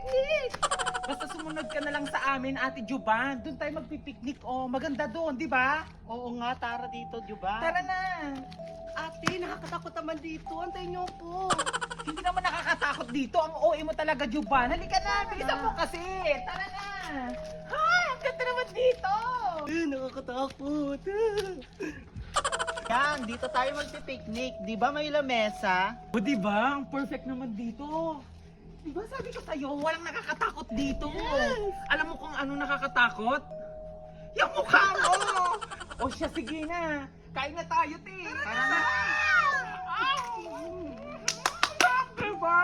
picnic! Basta sumunod ka na lang sa amin, Ate Juban. Doon tayo magpipiknik, oh. Maganda doon, di ba? Oo nga, tara dito, Juban. Tara na. Ate, nakakatakot naman dito. Antayin niyo po. Hindi naman nakakatakot dito. Ang OA mo talaga, Juban. Halika na, bilisan mo kasi. Tara na. Ay, ang ganda naman dito. Nakakatakot. Yan, dito tayo magpipiknik. Di ba may lamesa? O, di ba? Ang perfect naman dito. Di ba sabi ko sa'yo, walang nakakatakot dito. Alam mo kung ano nakakatakot? Yung mukha mo! O siya, sige na. Kain na tayo, te. Tara na. Diba?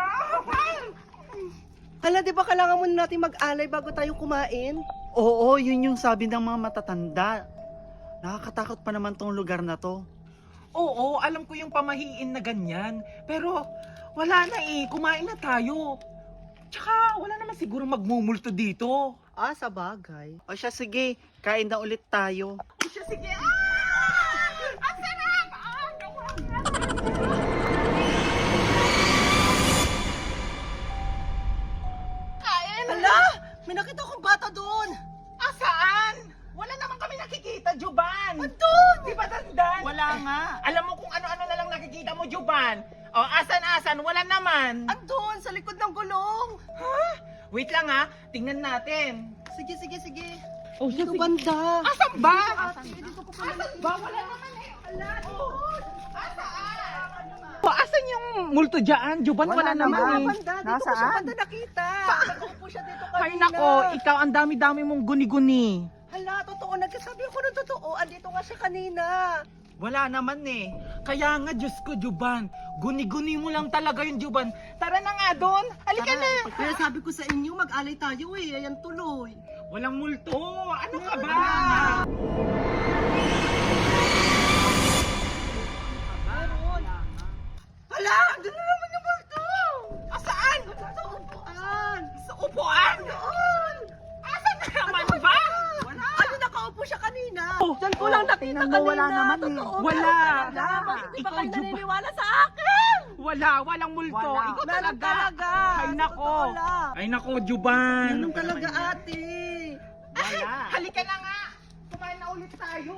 Hala, di ba kailangan muna natin mag-alay bago tayo kumain? Oo, yun yung sabi ng mga matatanda. Nakakatakot pa naman tong lugar na to. Oo, alam ko yung pamahiin na ganyan. Pero wala na eh, kumain na tayo. Tsaka wala naman siguro magmumulto dito. Ah, sa bagay. O siya, sige, kain na ulit tayo. O siya, sige. Ang sarap! Kain! Hala! May nakita akong bata doon! Saan? Wala naman kami nakikita, Juban. Andun! Di ba dandan? Wala nga. Alam mo kung ano-ano na lang nakikita mo, Juban. O, asan-asan? Wala naman. Andun! Sa likod ng gulong! Wait lang ha, tingnan natin. Sige, sige, sige. Oh, Dito banda. Asan ba? Ate, dito ko pala. Asan ba? Wala naman eh. Wala. Asaan? O, asan yung multo dyan? Juban, wala, Wala naman Dito eh. banda. Dito ko siya Nasaan? banda nakita. Nakaupo siya dito kanina. Ay nako, ikaw ang dami-dami mong guni-guni. Hala, totoo. Nagsasabi ako ng totoo. Andito nga siya kanina. Wala naman eh. Kaya nga, Diyos ko, Juban. Guni-guni mo lang talaga yung Juban. Tara na nga doon. Halika na. Kaya sabi ko sa inyo, mag-alay tayo eh. Ayan tuloy. Walang multo. Ano ka ba? Meron. Hala, doon na naman yung multo. Asaan? Sa upuan. Sa upuan? Doon. Asan na naman ba? Wala. Ano, nakaupo siya kanina. Oh, Diyan ko lang nakita tingnan mo, kanina. wala naman eh. Totoo, Wala. meron talaga. Wala. Bakit di ba Ikaw, kayo Juba. naniniwala sa akin? Walang multo. Wala. Ikaw Meron talaga. talaga. Ay Sa nako. totoo lang. Ay nako, Juban. Meron talaga ate. Wala. Halika na nga. Kumain na ulit tayo.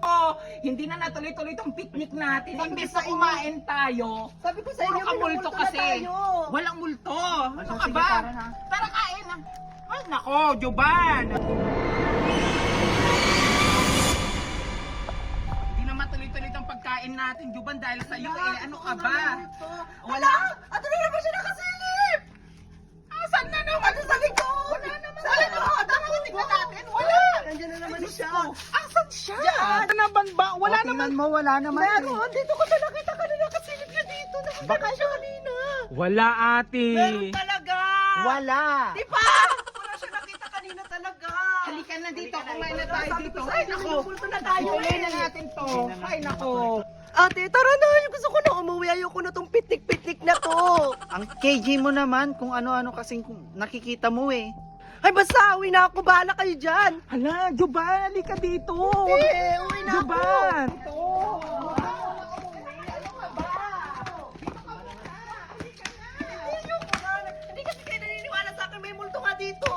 Oh, hindi na natuloy-tuloy tong picnic natin. Sabi Imbes ko sa na kumain tayo. Sabi ko sa Puro inyo, ka multo minumulto na kasi. tayo. Walang multo. Ano Sige, ka ba? tara na. Tara kain na. Ay nako, Juban. Hindi na matuloy-tuloy tong pagkain natin, Juban, dahil sa iyo eh. Ano ka ba? Wala! Ato na naman siya nakasilip! Asan na naman? Ano sa likod? Wala naman. Sa likod! Tara, tingnan natin. Wala. Nandiyan na naman Diyos siya. ko, asan siya? Diyan. Ano naman ba? Wala O, naman. tingnan mo, wala naman eh. Meron! Dito ko siya nakita kanina kasilip niya dito. Nakita Baka ko siya kanina. Wala, ate. Meron talaga! Wala. Di ba? Wala siya nakita kanina talaga. Halika na dito, Halika na, kumain na ito na, tayo sabi dito. ko sa Ay, inyo, nako. minumulto na tayo Ituloy eh. na natin to. Ay, nako. Ate, tara na. Gusto ko na umuwi. Ayoko na tong pitik-pitik na to. Ang KJ mo naman, kung ano-ano kasing nakikita mo eh. Ay, basta. Uwi na ako. Bahala kayo dyan. Hala, Juban, halika dito. Eh, uwi na ako. Juban. Hindi kasi kayo naniniwala sa akin. May multo nga dito.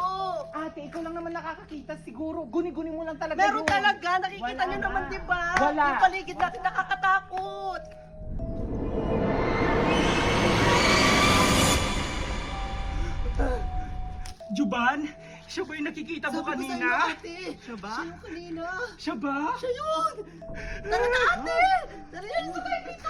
Ate, ikaw lang naman nakakakita siguro. Guni-guni mo lang talaga Meron yun. talaga. Nakikita Wala niyo na. naman, di ba? Wala. Yung paligid natin nakakatakot. Juban, siya ba yung nakikita mo Sabi ko sa kanina? inyo, ate. Siya ba? Siya yung kanina. Siya ba? Siya yun. Tara na, ate. Tara na, sabay dito.